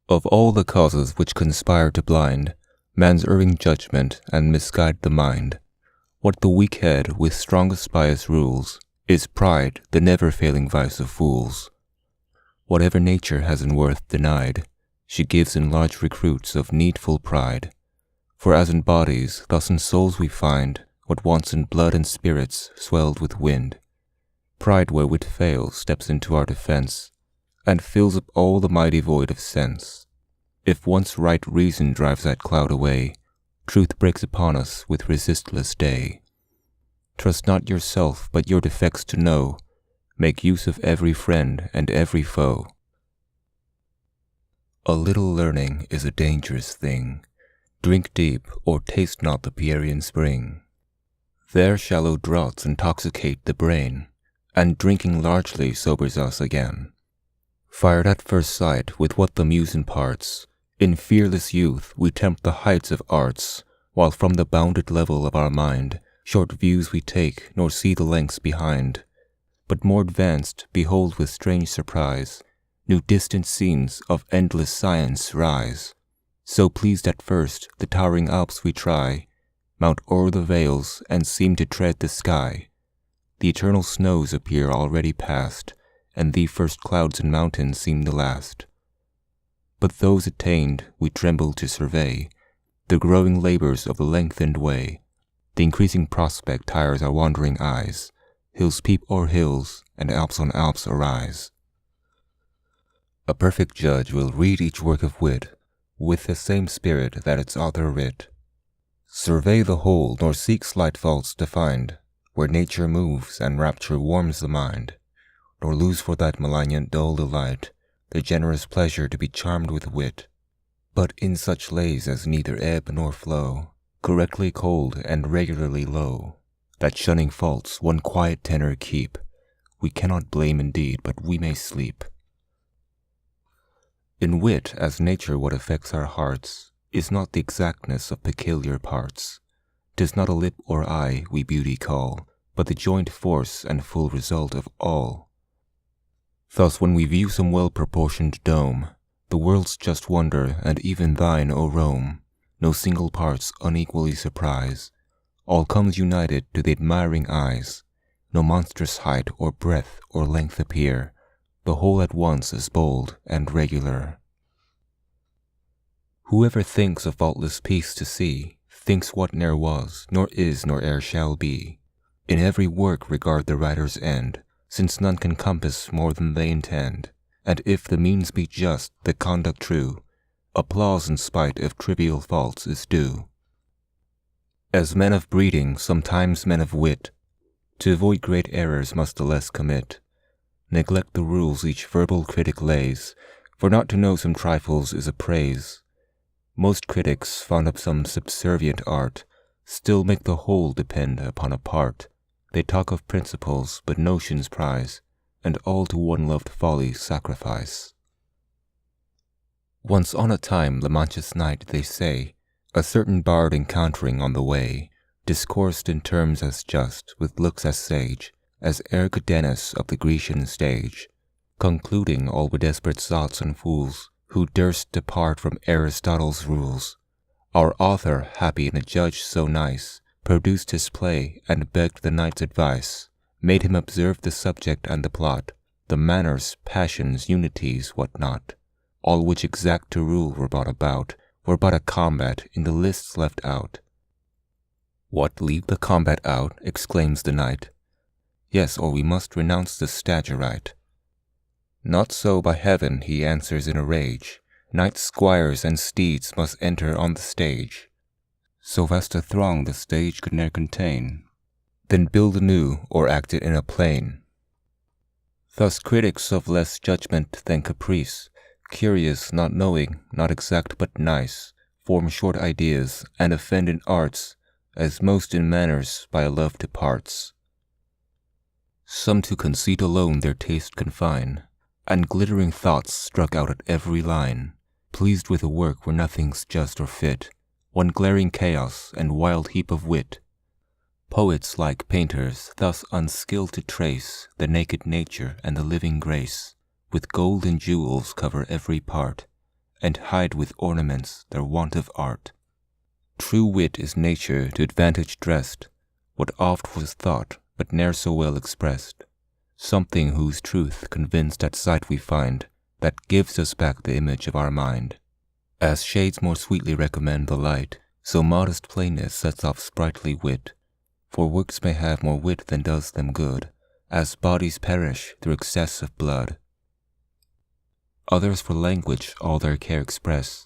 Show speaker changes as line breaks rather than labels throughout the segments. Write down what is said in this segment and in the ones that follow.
Of all the causes which conspire to blind man's erring judgment and misguide the mind, what the weak head with strongest bias rules is pride, the never-failing vice of fools. Whatever nature has in worth denied, she gives in large recruits of needful pride. For as in bodies, thus in souls we find what wants in blood and spirits swelled with wind. Pride, where wit fails, steps into our defense, and fills up all the mighty void of sense. If once right reason drives that cloud away, truth breaks upon us with resistless day. Trust not yourself, but your defects to know. Make use of every friend and every foe. A little learning is a dangerous thing. Drink deep, or taste not the Pierian spring. There shallow draughts intoxicate the brain, and drinking largely sobers us again. Fired at first sight with what the muse imparts, in fearless youth we tempt the heights of arts, while from the bounded level of our mind short views we take, nor see the lengths behind. But more advanced, behold with strange surprise, new distant scenes of endless science rise. So pleased at first, the towering Alps we try, mount o'er the vales, and seem to tread the sky. The eternal snows appear already past, and the first clouds and mountains seem the last. But those attained, we tremble to survey, the growing labors of the lengthened way. The increasing prospect tires our wandering eyes, hills peep o'er hills, and Alps on Alps arise. A perfect judge will read each work of wit, with the same spirit that its author writ. Survey the whole, nor seek slight faults to find, where nature moves and rapture warms the mind, nor lose for that malignant dull delight, the generous pleasure to be charmed with wit. But in such lays as neither ebb nor flow, correctly cold and regularly low, that shunning faults one quiet tenor keep, we cannot blame indeed, but we may sleep. In wit, as nature what affects our hearts, is not the exactness of peculiar parts. 'Tis not a lip or eye we beauty call, but the joint force and full result of all. Thus when we view some well-proportioned dome, the world's just wonder, and even thine, O Rome, no single parts unequally surprise, all comes united to the admiring eyes, no monstrous height or breadth or length appear, the whole at once is bold and regular. Whoever thinks a faultless piece to see, thinks what ne'er was, nor is, nor e'er shall be. In every work regard the writer's end, since none can compass more than they intend, and if the means be just, the conduct true, applause in spite of trivial faults is due. As men of breeding, sometimes men of wit, to avoid great errors must the less commit. Neglect the rules each verbal critic lays, for not to know some trifles is a praise. Most critics, fond of some subservient art, still make the whole depend upon a part. They talk of principles, but notions prize, and all to one loved folly sacrifice. Once on a time, La Mancha's knight, they say, a certain bard encountering on the way, discoursed in terms as just, with looks as sage, as Ergodenus of the Grecian stage, concluding all with desperate sots and fools, who durst depart from Aristotle's rules. Our author, happy in a judge so nice, produced his play, and begged the knight's advice, made him observe the subject and the plot, the manners, passions, unities, what not, all which exact to rule were brought about, were but a combat in the lists left out. What, leave the combat out? Exclaims the knight. Yes, or we must renounce the Stagirite. Not so, by heaven, he answers in a rage. Knights, squires, and steeds must enter on the stage. So vast a throng the stage could ne'er contain. Then build anew, or act it in a plain. Thus critics of less judgment than caprice, curious, not knowing, not exact but nice, form short ideas, and offend in arts, as most in manners by a love to parts. Some to conceit alone their taste confine, and glittering thoughts struck out at every line, pleased with a work where nothing's just or fit, one glaring chaos and wild heap of wit. Poets, like painters, thus unskilled to trace the naked nature and the living grace, with gold and jewels cover every part, and hide with ornaments their want of art. True wit is nature to advantage dressed, what oft was thought, but ne'er so well expressed, something whose truth convinced at sight we find, that gives us back the image of our mind. As shades more sweetly recommend the light, so modest plainness sets off sprightly wit, for works may have more wit than does them good, as bodies perish through excess of blood. Others for language all their care express,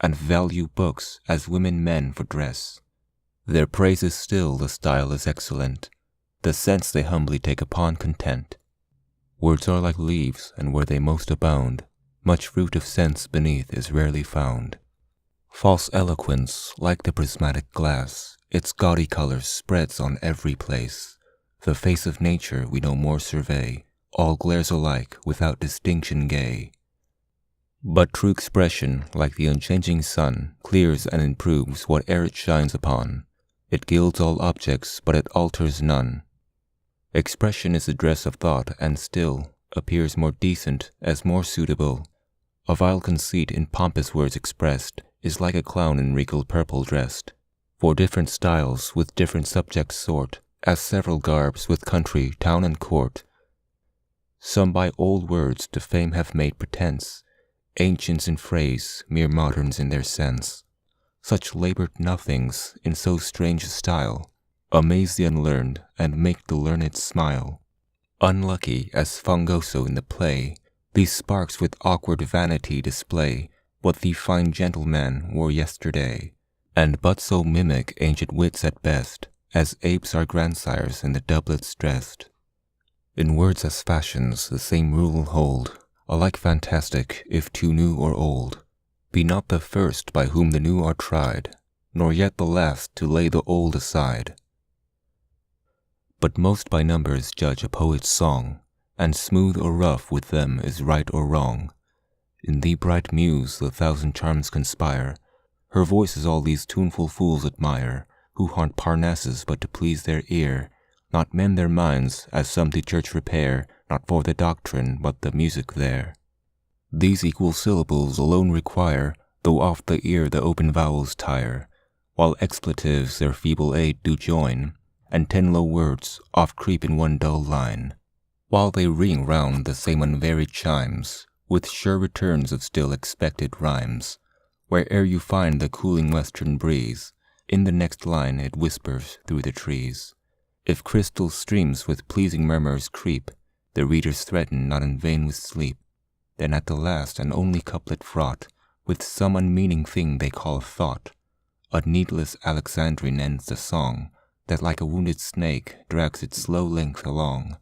and value books as women men for dress. Their praise is still the style is excellent, the sense they humbly take upon content. Words are like leaves, and where they most abound, much fruit of sense beneath is rarely found. False eloquence, like the prismatic glass, its gaudy colors spreads on every place. The face of nature we no more survey, all glares alike, without distinction gay. But true expression, like the unchanging sun, clears and improves whate'er it shines upon. It gilds all objects, but it alters none. Expression is the dress of thought, and still appears more decent as more suitable. A vile conceit in pompous words expressed is like a clown in regal purple dressed. For different styles with different subjects sort, as several garbs with country, town, and court. Some by old words to fame have made pretence, ancients in phrase, mere moderns in their sense. Such labored nothings in so strange a style amaze the unlearned and make the learned smile. Unlucky as Fungoso in the play, these sparks with awkward vanity display what the fine gentleman wore yesterday, and but so mimic ancient wits at best, as apes our grandsires in the doublets dressed. In words as fashions the same rule will hold, alike fantastic if too new or old. Be not the first by whom the new are tried, nor yet the last to lay the old aside. But most by numbers judge a poet's song, and smooth or rough with them is right or wrong. In thee, bright muse, the thousand charms conspire, her voice is all these tuneful fools admire, who haunt Parnassus but to please their ear, not mend their minds, as some to church repair, not for the doctrine, but the music there. These equal syllables alone require, though oft the ear the open vowels tire, while expletives their feeble aid do join, and 10 low words oft creep in one dull line. While they ring round the same unvaried chimes, with sure returns of still expected rhymes, where'er you find the cooling western breeze, in the next line it whispers through the trees. If crystal streams with pleasing murmurs creep, the readers threaten not in vain with sleep. Then at the last an only couplet fraught with some unmeaning thing they call thought. A needless Alexandrine ends the song, that like a wounded snake drags its slow length along.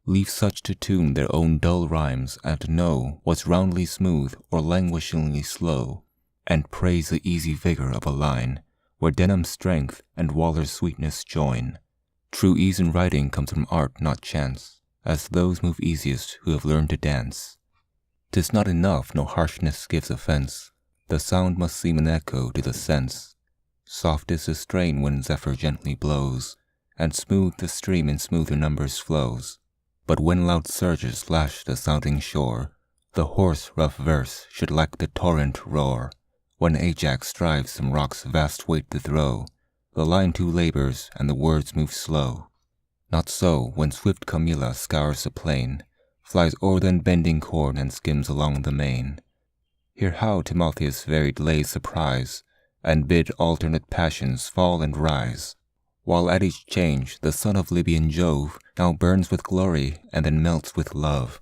Leave such to tune their own dull rhymes, and know what's roundly smooth or languishingly slow, and praise the easy vigor of a line, where Denham's strength and Waller's sweetness join. True ease in writing comes from art, not chance, as those move easiest who have learned to dance. 'Tis not enough no harshness gives offense, the sound must seem an echo to the sense. Soft is the strain when zephyr gently blows, and smooth the stream in smoother numbers flows. But when loud surges lash the sounding shore, the hoarse rough verse should like the torrent roar. When Ajax strives some rock's vast weight to throw, the line too labors and the words move slow. Not so when swift Camilla scours the plain, flies o'er the unbending corn and skims along the main. Hear how Timotheus varied lays surprise, and bid alternate passions fall and rise. While at each change the son of Libyan Jove now burns with glory and then melts with love.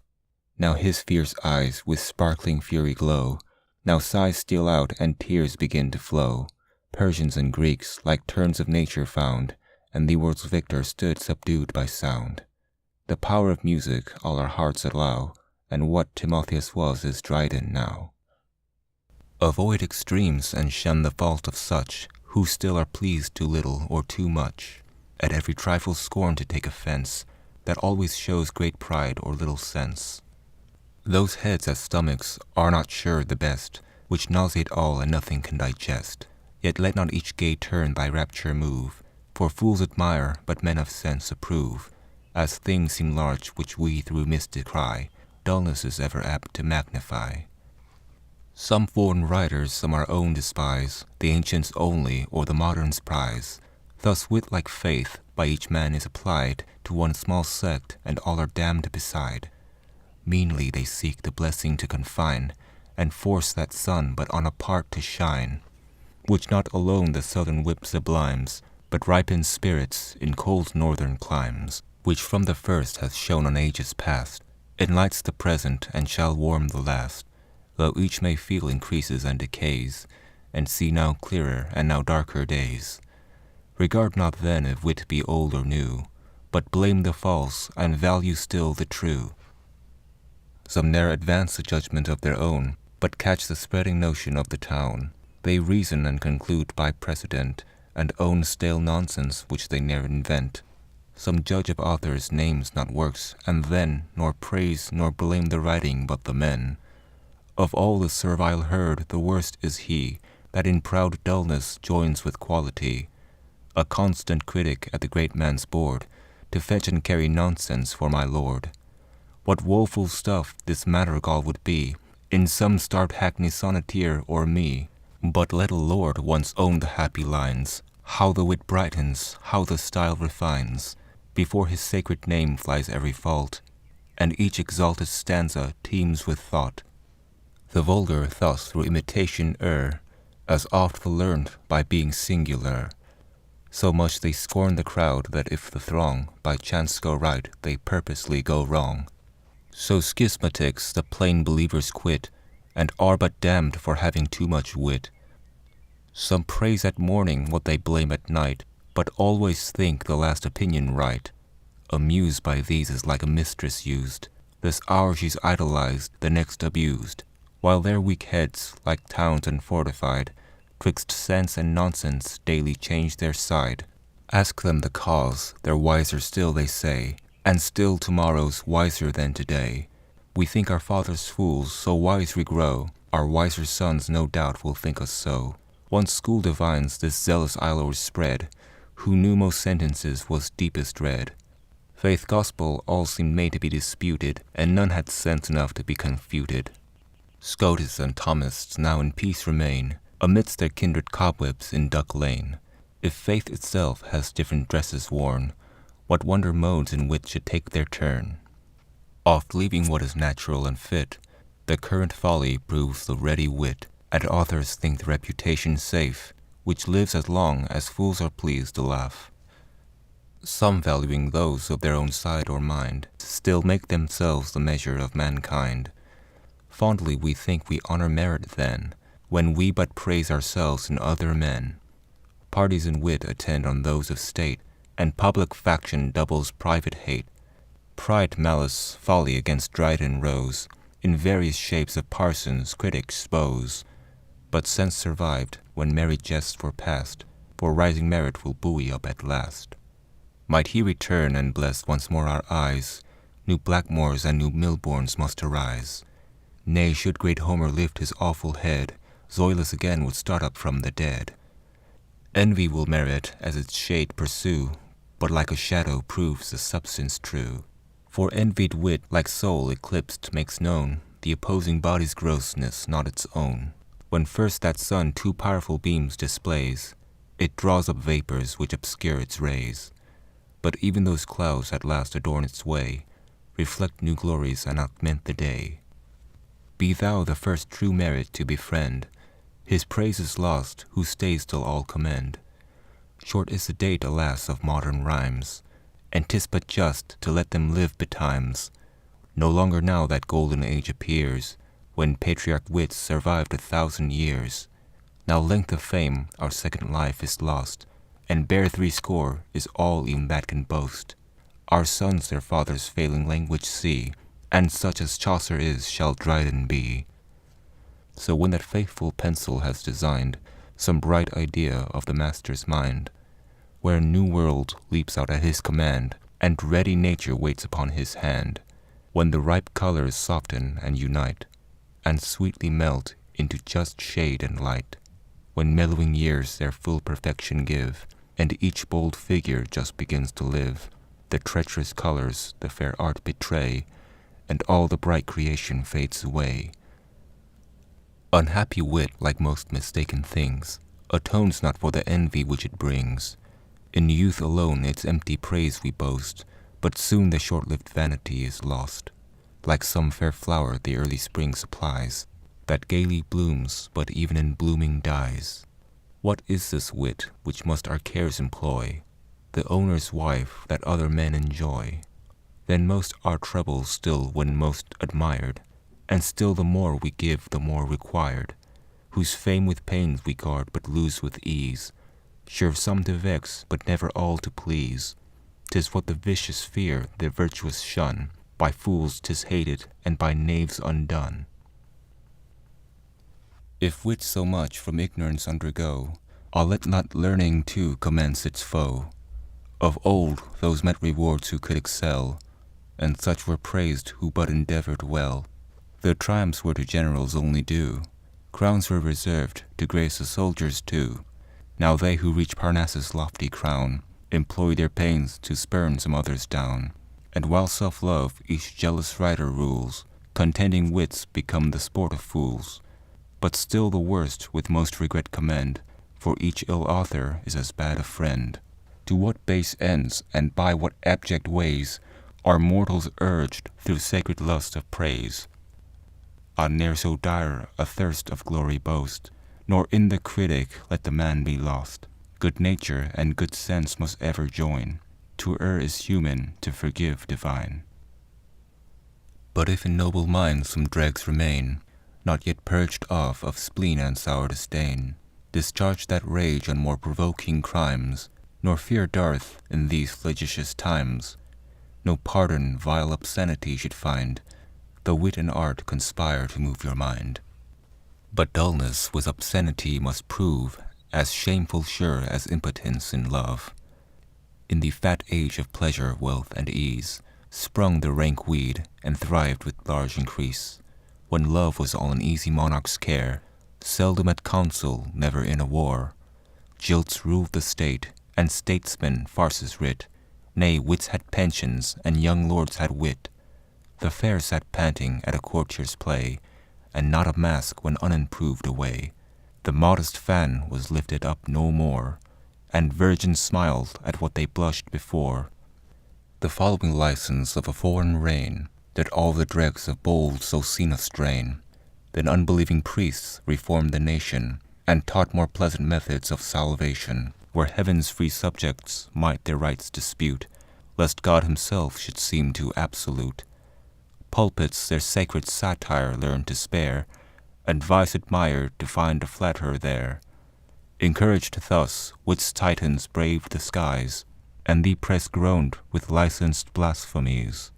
Now his fierce eyes with sparkling fury glow, now sighs steal out and tears begin to flow. Persians and Greeks like turns of nature found, and the world's victor stood subdued by sound. The power of music all our hearts allow, and what Timotheus was is Dryden now. Avoid extremes and shun the fault of such, who still are pleased too little or too much. At every trifle scorn to take offense, that always shows great pride or little sense. Those heads as stomachs are not sure the best, which nauseate all and nothing can digest. Yet let not each gay turn thy rapture move, for fools admire, but men of sense approve. As things seem large which we through mist descry, dullness is ever apt to magnify. Some foreign writers some our own despise, the ancients only or the moderns prize. Thus wit like faith by each man is applied to one small sect, and all are damned beside. Meanly they seek the blessing to confine, and force that sun but on a part to shine, which not alone the southern whip sublimes, but ripens spirits in cold northern climes, which from the first hath shone on ages past, enlights the present and shall warm the last, though each may feel increases and decays, and see now clearer and now darker days. Regard not then if wit be old or new, but blame the false and value still the true. Some ne'er advance a judgment of their own, but catch the spreading notion of the town. They reason and conclude by precedent, and own stale nonsense which they ne'er invent. Some judge of authors' names, not works, and then nor praise nor blame the writing but the men. Of all the servile herd the worst is he that in proud dullness joins with quality, a constant critic at the great man's board, to fetch and carry nonsense for my lord. What woeful stuff this madrigal would be in some starved hackney sonneteer or me! But let a lord once own the happy lines, how the wit brightens, how the style refines, before his sacred name flies every fault, and each exalted stanza teems with thought. The vulgar thus through imitation err, as oft the learned by being singular. So much they scorn the crowd that if the throng by chance go right, they purposely go wrong. So schismatics the plain believers quit, and are but damned for having too much wit. Some praise at morning what they blame at night, but always think the last opinion right. A muse by these is like a mistress used, this hour she's idolized, the next abused, while their weak heads, like towns unfortified, twixt sense and nonsense daily change their side. Ask them the cause, they're wiser still they say, and still tomorrow's wiser than today. We think our fathers fools, so wise we grow, our wiser sons no doubt will think us so. Once school divines this zealous islers spread, who knew most sentences was deepest read. Faith gospel all seemed made to be disputed, and none had sense enough to be confuted. Scotus and Thomists now in peace remain, amidst their kindred cobwebs in Duck Lane. If faith itself has different dresses worn, what wonder modes in wit should take their turn? Oft leaving what is natural and fit, the current folly proves the ready wit, and authors think the reputation safe, which lives as long as fools are pleased to laugh. Some valuing those of their own side or mind, still make themselves the measure of mankind. Fondly we think we honor merit then, when we but praise ourselves in other men. Parties in wit attend on those of state, and public faction doubles private hate. Pride, malice, folly against Dryden rose, in various shapes of parsons critics bows. But sense survived when merry jests were past, for rising merit will buoy up at last. Might he return and bless once more our eyes, new Blackmores and new Milbournes must arise. Nay, should great Homer lift his awful head, Zoilus again would start up from the dead. Envy will merit as its shade pursue, but like a shadow proves the substance true. For envied wit, like soul eclipsed, makes known the opposing body's grossness, not its own. When first that sun too powerful beams displays, it draws up vapors which obscure its rays. But even those clouds at last adorn its way, reflect new glories and augment the day. Be thou the first true merit to befriend, his praise is lost who stays till all commend. Short is the date, alas, of modern rhymes, and 'tis but just to let them live betimes. No longer now that golden age appears, when patriarch wits survived 1,000 years. Now length of fame our second life is lost, and bare 60 is all e'en that can boast. Our sons their father's failing language see, and such as Chaucer is shall Dryden be. So when that faithful pencil has designed some bright idea of the master's mind, where a new world leaps out at his command, and ready nature waits upon his hand, when the ripe colors soften and unite, and sweetly melt into just shade and light, when mellowing years their full perfection give, and each bold figure just begins to live, the treacherous colors the fair art betray, and all the bright creation fades away. Unhappy wit, like most mistaken things, atones not for the envy which it brings. In youth alone its empty praise we boast, but soon the short-lived vanity is lost. Like some fair flower the early spring supplies, that gaily blooms, but even in blooming dies. What is this wit which must our cares employ? The owner's wife that other men enjoy. Then most our troubles still when most admired, and still the more we give the more required, whose fame with pains we guard but lose with ease, sure some to vex but never all to please. 'Tis what the vicious fear, the virtuous shun, by fools 'tis hated, and by knaves undone. If wit so much from ignorance undergo, let not learning too commence its foe. Of old those met rewards who could excel, and such were praised who but endeavored well. Their triumphs were to generals only due, crowns were reserved to grace the soldiers too. Now they who reach Parnassus' lofty crown employ their pains to spurn some others down. And while self-love each jealous writer rules, contending wits become the sport of fools. But still the worst with most regret commend, for each ill author is as bad a friend. To what base ends and by what abject ways are mortals urged through sacred lust of praise? Ne'er so dire a thirst of glory boast, nor in the critic let the man be lost. Good nature and good sense must ever join. To err is human, to forgive divine. But if in noble minds some dregs remain, not yet purged off of spleen and sour disdain, discharge that rage on more provoking crimes, nor fear dearth in these flagitious times. No pardon vile obscenity should find, though wit and art conspire to move your mind. But dullness with obscenity must prove as shameful sure as impotence in love. In the fat age of pleasure, wealth, and ease, sprung the rank weed and thrived with large increase. When love was all an easy monarch's care, seldom at council, never in a war. Jilts ruled the state, and statesmen farces writ. Nay, wits had pensions, and young lords had wit. The fair sat panting at a courtier's play, and not a mask went unimproved away. The modest fan was lifted up no more, and virgins smiled at what they blushed before. The following license of a foreign reign did all the dregs of bold so seen a strain. Then unbelieving priests reformed the nation, and taught more pleasant methods of salvation, where heaven's free subjects might their rights dispute, lest God himself should seem too absolute. Pulpits their sacred satire learned to spare, and vice admired to find a flatterer there. Encouraged thus, wit's titans braved the skies, and the press groaned with licensed blasphemies.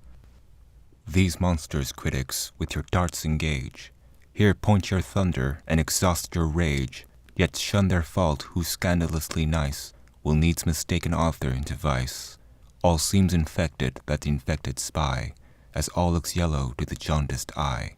These monsters, critics, with your darts engage. Here point your thunder and exhaust your rage, yet shun their fault who scandalously nice will needs mistake an author into vice. All seems infected that the infected spy, as all looks yellow to the jaundiced eye.